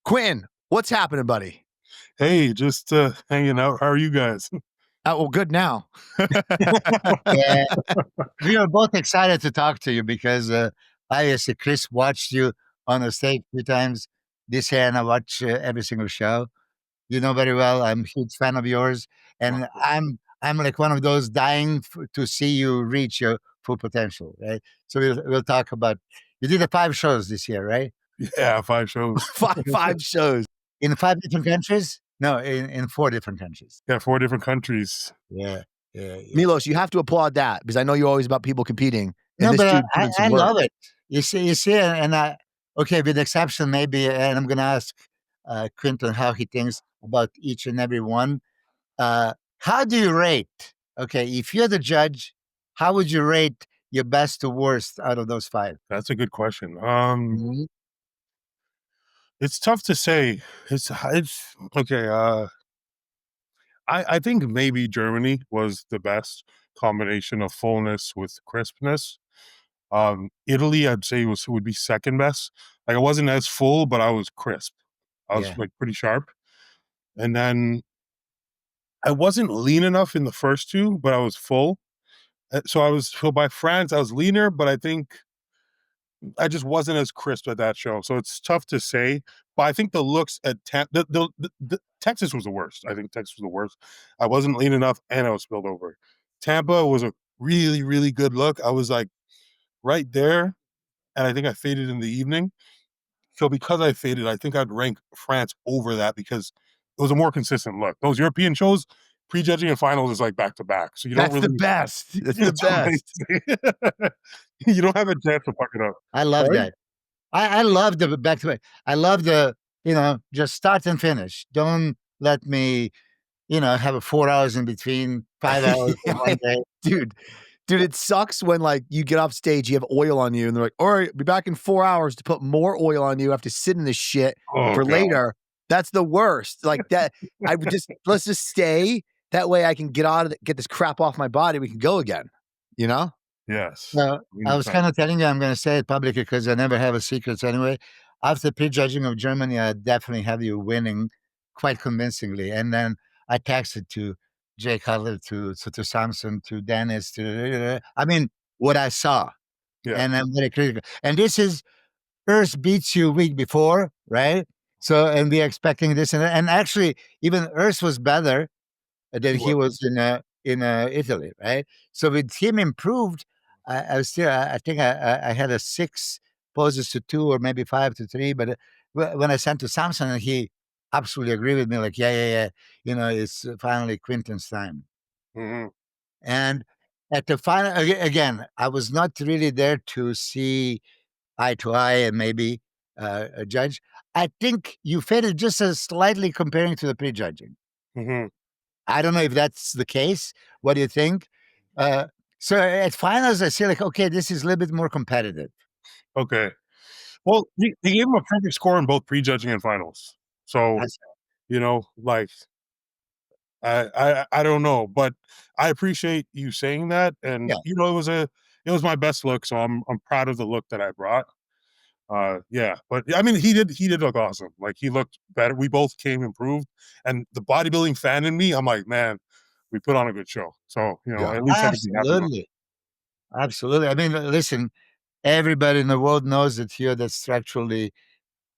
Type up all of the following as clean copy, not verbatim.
Quinton, what's happening, buddy? Hey, just hanging out. How are you guys? Well, good now. Yeah, we are both excited to talk to you because obviously Chris watched you on the stage a few times this year, and I watch every single show. You know very well. I'm a huge fan of yours, and I'm like one of those dying to see you reach your full potential. Right. So we'll talk about. You did the 5 shows this year, right? Yeah, 5 shows. five shows In 5 different countries. No, in 4 different countries. Yeah, 4 different countries. Yeah. Milos, you have to applaud that because I know you're always about people competing. No, this but dude put in some I work. love it. You see, and okay, with the exception maybe, and I'm going to ask Quinton how he thinks about each and every one. How do you rate? Okay, if you're the judge, how would you rate your best to worst out of those 5? That's a good question. Mhm. It's tough to say. It's okay. I think maybe Germany was the best combination of fullness with crispness. Italy, I'd say would be second best. Like I wasn't as full, but I was crisp. I was Yeah. like pretty sharp. And then I wasn't lean enough in the first 2, but I was full. So by France, I was leaner, but I think I just wasn't as crisp at that show. So it's tough to say. But I think the looks at the Texas was the worst. I think Texas was the worst. I wasn't lean enough and I was spilled over. Tampa was a really, really good look. I was like right there. And I think I faded in the evening. So because I faded, I think I'd rank France over that because it was a more consistent look. Those European shows, prejudging and finals is like back to back. So you don't That's really the best. That's the best. you don't have a chance to fuck it up. I love Right? that. I love the back to back. I love the, just start and finish. Don't let me, have a 4 hours in between, 5 hours in one day. Dude, it sucks when like you get off stage, you have oil on you, and they're like, all right, be back in 4 hours to put more oil on you. I have to sit in this shit for God. later. That's the worst. Like that, I would let's just stay. That way I can get this crap off my body. We can go again, you know? Yes. No, I was kind of telling you, I'm going to say it publicly because I never have a secrets anyway. After prejudging of Germany, I definitely have you winning quite convincingly. And then I texted to Jay Cutler, to Samson, to Dennis, I mean, what I saw. Yeah. And I'm very critical. And this is Earth beats you week before, right? So, and we're expecting this. And actually, even Earth was better than he was in Italy, right? So with him improved, I was still, I think I had a 6 poses to 2 or maybe 5 to 3. But when I sent to Samson, and he absolutely agreed with me, like, yeah. It's finally Quinton's time. Mm-hmm. And at the final, again, I was not really there to see eye to eye and maybe a judge. I think you faded just as slightly comparing to the prejudging. Mm-hmm. I don't know if that's the case. What do you think? So at finals, I see like, okay, this is a little bit more competitive. Okay. Well, he gave him a perfect score in both prejudging and finals. So, like, I don't know, but I appreciate you saying that. And, it was my best look. So I'm proud of the look that I brought. Yeah, but I mean, he did look awesome. Like he looked better. We both came improved, and the bodybuilding fan in me, I'm like, man, we put on a good show. So at least I can be happy. Absolutely. I mean, listen, everybody in the world knows that you're the structurally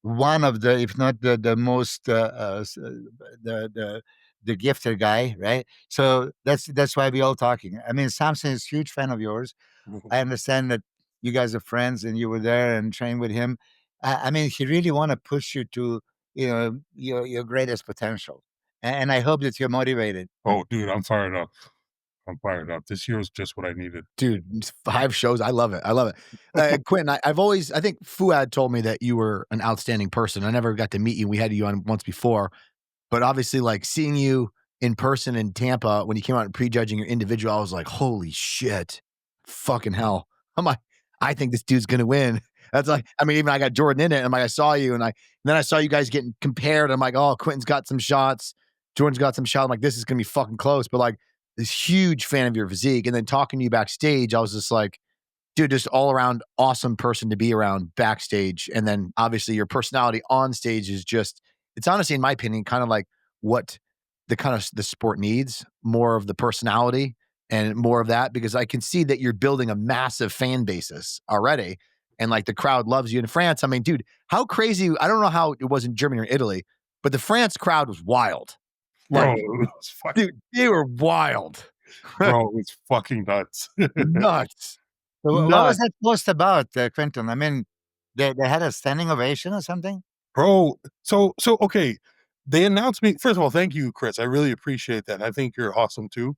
one of the, if not the most the gifted guy, right? So that's why we're all talking. I mean, Samson is a huge fan of yours. I understand that you guys are friends and you were there and trained with him. I mean, he really want to push you to, your greatest potential. And I hope that you're motivated. Oh, dude, I'm fired up. This year was just what I needed. Dude, 5 shows. I love it. Quinton, I think Fouad told me that you were an outstanding person. I never got to meet you. We had you on once before, but obviously like seeing you in person in Tampa when you came out and prejudging your individual, I was like, holy shit, fucking hell. I'm like, I think this dude's going to win. That's like, I mean, even I got Jordan in it. I'm like, I saw you and then I saw you guys getting compared. I'm like, oh, Quinton's got some shots. Jordan's got some shots. I'm like, this is going to be fucking close. But like this huge fan of your physique. And then talking to you backstage, I was just like, dude, just all around awesome person to be around backstage. And then obviously your personality on stage is just, it's honestly, in my opinion, kind of like what the kind of the sport needs, more of the personality and more of that, because I can see that you're building a massive fan basis already. And like the crowd loves you in France. I mean, dude, how crazy, I don't know how it was in Germany or Italy, but the France crowd was wild. Bro, Like, it was fucking, dude, they were wild. bro, it was fucking nuts. Nuts. So what was Nuts. that post about, Quinton? I mean, they had a standing ovation or something? Bro, so okay. They announced me. First of all, thank you, Chris. I really appreciate that. I think you're awesome too.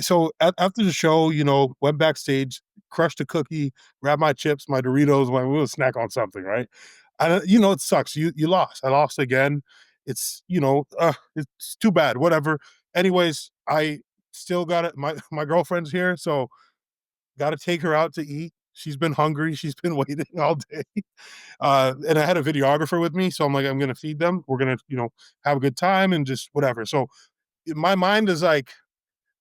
So after the show, you know, went backstage, crushed a cookie, grabbed my chips, my Doritos, went we'll snack on something, right? And you know, it sucks. You lost. I lost again. It's you know, it's too bad. Whatever. Anyways, I still got it. My girlfriend's here, so got to take her out to eat. She's been hungry. She's been waiting all day. And I had a videographer with me, so I'm like, I'm gonna feed them. We're gonna, you know, have a good time and just whatever. So my mind is like,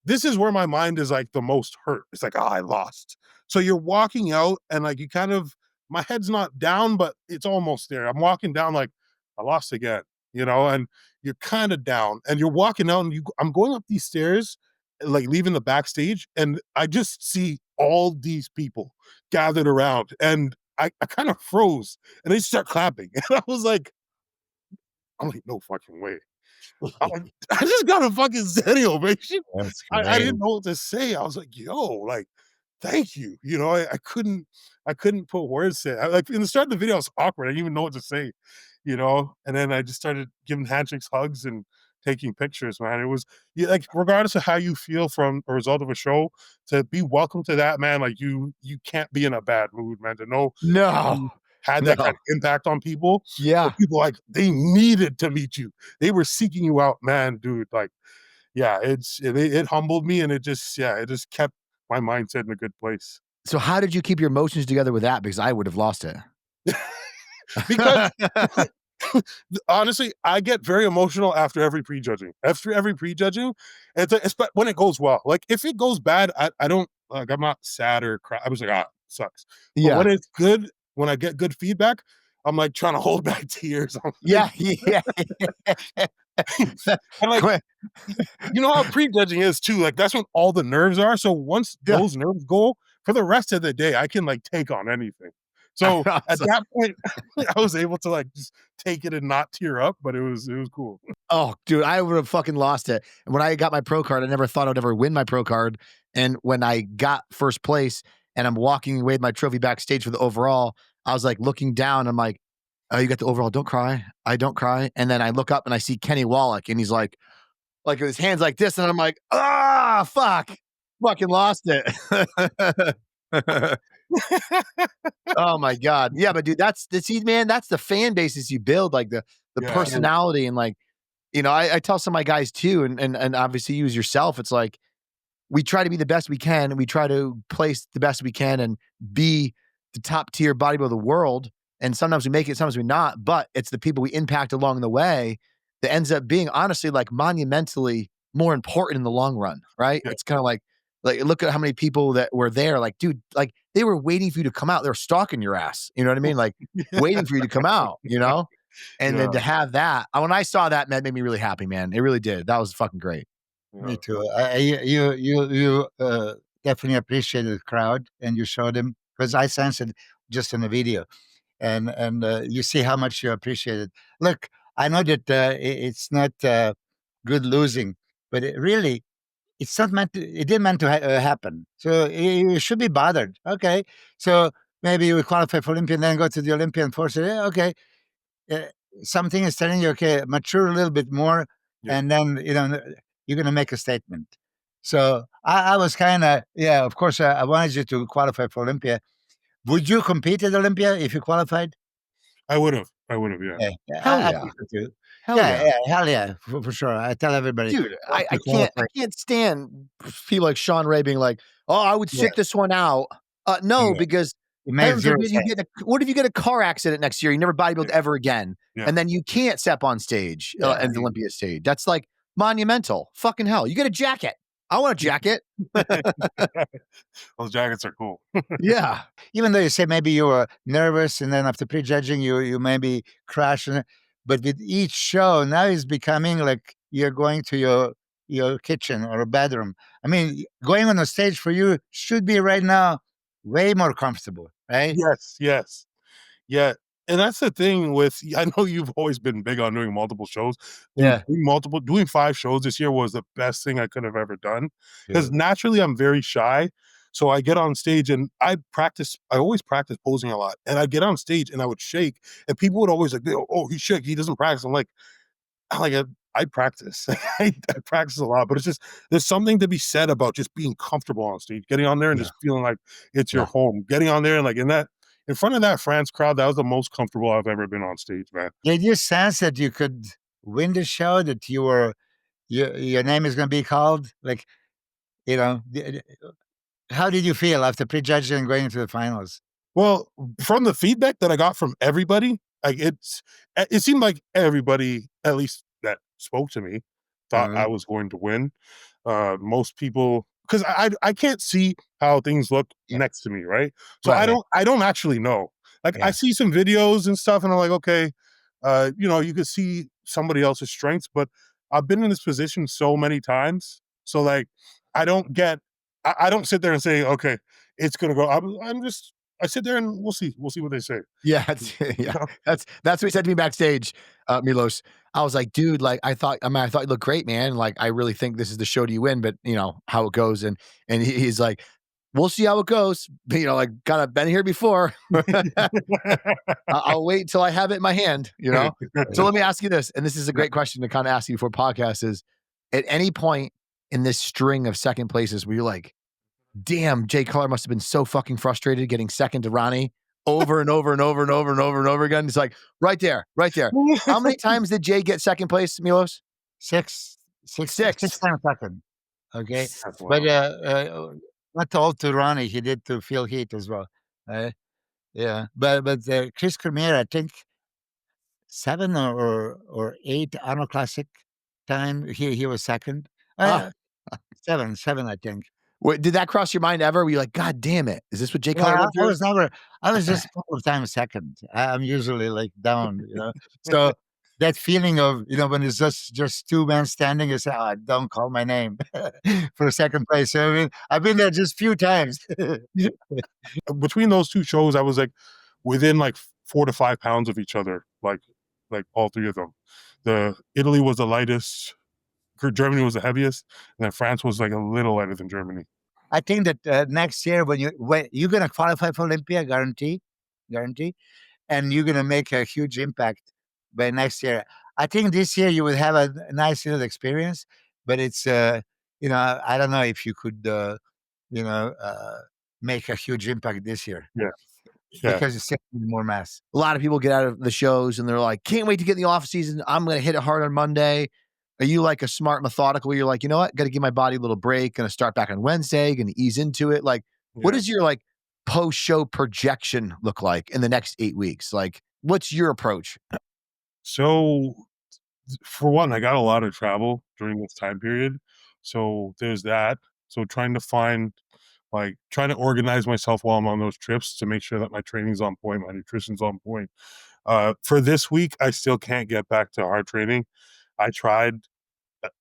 this is where my mind is like the most hurt. It's like, oh, I lost. So you're walking out and like you kind of, my head's not down, but it's almost there. I'm walking down like I lost again, you know, and you're kind of down and you're walking out and I'm going up these stairs, like leaving the backstage, and I just see all these people gathered around and I kind of froze and they start clapping. And I'm like, no fucking way. I just got a fucking standing ovation. That's I great. didn't know what to say. I was like, yo, like, thank you. You know, I couldn't put words to it. Like in the start of the video, I was awkward. I didn't even know what to say, you know? And then I just started giving handshakes, hugs, and taking pictures, man. It was like regardless of how you feel from a result of a show, to be welcome to that, man, like you can't be in a bad mood, man. To know No, you had that kind no. of impact on people. Yeah. People like they needed to meet you. They were seeking you out, man, dude. Like, yeah, it humbled me and it just kept my mindset in a good place. So how did you keep your emotions together with that? Because I would have lost it. Because honestly, I get very emotional after every prejudging. After every prejudging, it's but when it goes well. Like if it goes bad, I don't like I'm not sad or cry. I was like, sucks. But Yeah. when it's good, when I get good feedback, I'm like trying to hold back tears. I'm like, Yeah. and like Quit. you know how prejudging is too. Like that's when all the nerves are. So once Yeah. those nerves go, for the rest of the day, I can like take on anything. So at that point, I was able to like just take it and not tear up, but it was cool. Oh, dude, I would have fucking lost it. And when I got my pro card, I never thought I'd ever win my pro card. And when I got first place and I'm walking away with my trophy backstage for the overall, I was like looking down. I'm like, oh, you got the overall. Don't cry. I don't cry. And then I look up and I see Kenny Wallach and he's like with his hands like this. And I'm like, fuck. Fucking lost it. Oh my God. Yeah, but dude, that's man, that's the fan bases you build, like the Yeah. personality and like, you know, I tell some of my guys too, and obviously you as yourself, it's like we try to be the best we can and we try to place the best we can and be the top tier bodybuilder of the world. And sometimes we make it, sometimes we not, but it's the people we impact along the way that ends up being honestly like monumentally more important in the long run, right? Yeah. It's kind of like look at how many people that were there, like, dude, like they were waiting for you to come out. They were stalking your ass. You know what I mean? Like waiting for you to come out, you know? And then to have that, when I saw that, that made me really happy, man. It really did. That was fucking great. Me too. You definitely appreciated the crowd, and you showed them because I sensed it just in the video, and you see how much you appreciate it. Look, I know that it's not good losing, but it's not meant to. It didn't meant to happen. So you should be bothered. Okay, so maybe you qualify for Olympia and then go to the Olympia and force it. Okay, uh, something is telling you, okay, mature a little bit more, and then you're going to make a statement. So I was kind of, of course, I wanted you to qualify for Olympia. Would you compete at Olympia if you qualified? I would have, yeah. Hell I yeah. think so too. Hell Hell yeah, for sure. I tell everybody, dude, I can't stand people like Sean Ray being like, oh, I would sit this one out. No, because heaven forbid what if you get a car accident next year? You never bodybuild ever again. And then you can't step on stage at the Olympia stage. That's like monumental. Fucking hell. You get a jacket. I want a jacket. Those jackets are cool. Yeah. Even though you say maybe you were nervous and then after prejudging you maybe crash, but with each show now it's becoming like you're going to your kitchen or a bedroom. I mean, going on a stage for you should be right now way more comfortable, right? Yes, yes. Yeah, and that's the thing with I know you've always been big on doing multiple shows. Dude, Yeah. doing 5 shows this year was the best thing I could have ever done. Because Yeah. naturally, I'm very shy, so I get on stage and I always practice posing a lot, and I'd get on stage and I would shake, and people would always like, "Oh, he's shaking, he doesn't practice." I practice. I practice a lot, but it's just there's something to be said about just being comfortable on stage, getting on there and Yeah. just feeling like it's your Yeah. home. Getting on there and like in front of that France crowd, that was the most comfortable I've ever been on stage, man. Did you sense that you could win the show, that your name is going to be called? Like, how did you feel after prejudging and going into the finals? Well, from the feedback that I got from everybody, like it seemed like everybody, at least that spoke to me, thought Uh, I was going to win. Most people, because I can't see how things look yeah, next to me, right? So right, right, I don't actually know. Like I yeah. see some videos and stuff, and I'm like, okay, you could see somebody else's strengths, but I've been in this position so many times, so like I don't get, I don't sit there and say, okay, it's gonna go. I'm just I sit there and we'll see what they say. Yeah, You yeah. know? That's what he said to me backstage, Milos. I was like, dude, like I thought you looked great, man. Like, I really think this is the show you win, but you know how it goes. And he's like, we'll see how it goes. But, like, kind of been here before. I'll wait till I have it in my hand, you know? So let me ask you this, and this is a great question to kind of ask you for podcast is, at any point in this string of second places where you're like, damn, Jay Cutler must have been so fucking frustrated getting second to Ronnie over and over and over and over and over and over again. It's like, right there, right there. How many times did Jay get second place, Milos? Six Six. times second. Okay. That's But wild. not all to Ronnie, he did to Phil Heath as well. Yeah. But Chris Cormier, I think 7 or 8 Arnold Classic time, he was second. Ah, 7, I think. wait, did that cross your mind ever? Were you like, God damn it? Is this what Jay Cutler Yeah, went through? I was just a couple of times second. I'm usually like down, So that feeling of, when it's just 2 men standing, you say, "Oh, don't call my name for second place." So, I mean, I've been there just few times. Between those 2 shows, I was like within like 4 to 5 pounds of each other, like all 3 of them. The Italy was the lightest, Germany was the heaviest, and then France was like a little lighter than Germany. I think that next year when you're gonna qualify for Olympia, guarantee, and you're gonna make a huge impact by next year. I think this year you will have a nice little experience, but it's I don't know if you could you know uh, make a huge impact this year Yeah, yeah. because you still need more mass. A lot of people get out of the shows and they're like, can't wait to get in the off season. I'm going to hit it hard on Monday. Are you like a smart methodical? You're like, you know what? Got to give my body a little break. Going to start back on Wednesday. Going to ease into it. Like, what Yeah. does your like post show projection look like in the next 8 weeks? Like, what's your approach? So, for one, I got a lot of travel during this time period, so there's that. So trying to organize myself while I'm on those trips to make sure that my training's on point, my nutrition's on point. For this week, I still can't get back to hard training. I tried.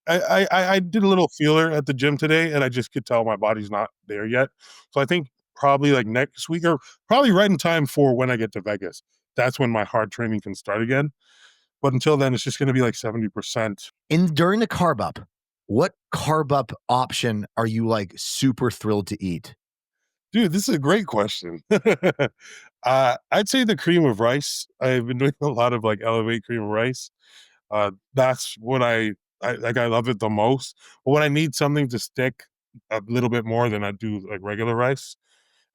I did a little feeler at the gym today, and I just could tell my body's not there yet. So I think probably like next week or probably right in time for when I get to Vegas. That's when my hard training can start again. But until then, it's just going to be like 70%. During the Carb-up, what Carb-up option are you like super thrilled to eat? Dude, this is a great question. I'd say the cream of rice. I've been doing a lot of like Elevate cream of rice. That's what I love it the most. But when I need something to stick a little bit more than I do like regular rice,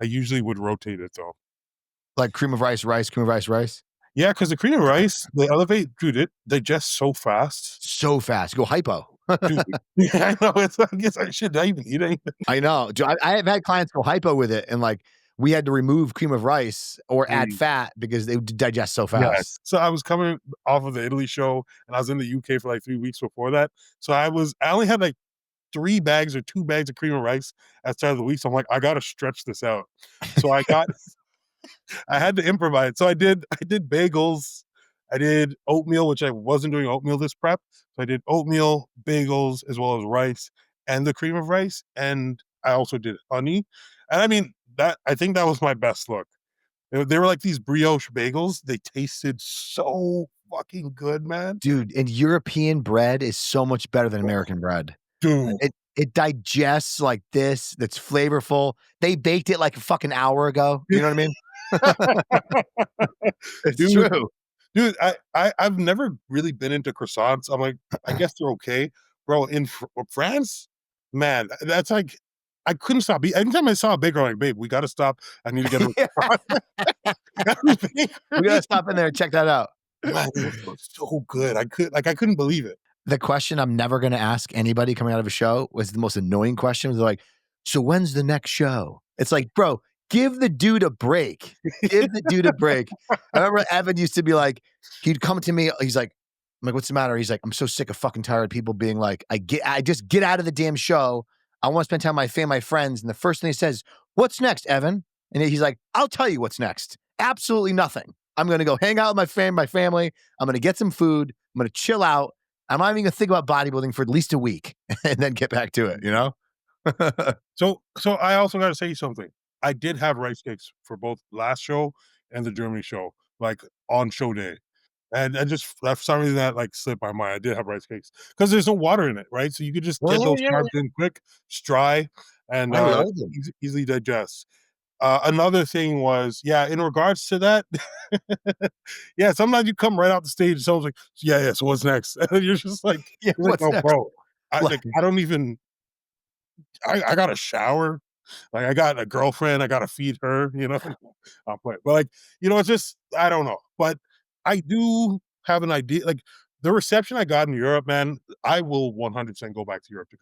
I usually would rotate it though. Like cream of rice, rice, cream of rice, rice? Yeah, because the cream of rice, they Elevate, dude, it digests so fast. So fast. Go hypo. Dude, I know. I guess I should not even eat anything. I know. I have had clients go hypo with it, and like we had to remove cream of rice or add fat because they would digest so fast. Yes. So I was coming off of the Italy show, and I was in the UK for like 3 weeks before that. So I only had like 3 bags or 2 bags of cream of rice at the start of the week. So I'm like, I gotta stretch this out. So I had to improvise. So I did bagels. I did oatmeal, which I wasn't doing oatmeal this prep. So I did oatmeal, bagels, as well as rice and the cream of rice. And I also did honey. And I mean, that I think that was my best look. They were like these brioche bagels. They tasted so fucking good, man. Dude, and European bread is so much better than American bread. Dude. It digests like this, that's flavorful. They baked it like a fucking hour ago. You know what I mean? It's Dude, true. dude, I've never really been into croissants. I'm like, I guess they're okay. Bro, in France, man, that's like I couldn't stop anytime I saw a baker, I'm like, babe, we gotta stop. I need to get a We gotta stop in there and check that out. Man, it was so good. I couldn't believe it. The question I'm never gonna ask anybody coming out of a show was the most annoying question. They're like, "So when's the next show?" It's like, bro, give the dude a break. Give the dude a break. I remember Evan used to be like, he'd come to me, he's like, I'm like, "What's the matter?" He's like, "I'm so sick of fucking tired of people being like, I just get out of the damn show. I want to spend time with my family, my friends." And the first thing he says, "What's next, Evan?" And he's like, "I'll tell you what's next. Absolutely nothing. I'm gonna go hang out with my family. I'm gonna get some food. I'm gonna chill out. I'm not even gonna think about bodybuilding for at least a week and then get back to it, you know?" So I also gotta say something. I did have rice cakes for both last show and the Germany show, like on show day. And I just for some reason that like slipped my mind. I did have rice cakes because there's no water in it, right? So you could just get those carbs in quick, it's dry, and I love them. easily digest. Another thing was, yeah, in regards to that, yeah, sometimes you come right out the stage and someone's like, yeah, so what's next? And you're just like, Yeah, you're like, what's oh, next? bro, Like, I don't even, I got to shower. Like, I got a girlfriend, I got to feed her, you know? I'll play. But like, it's just, I don't know. But I do have an idea. Like, the reception I got in Europe, man, I will 100% go back to Europe to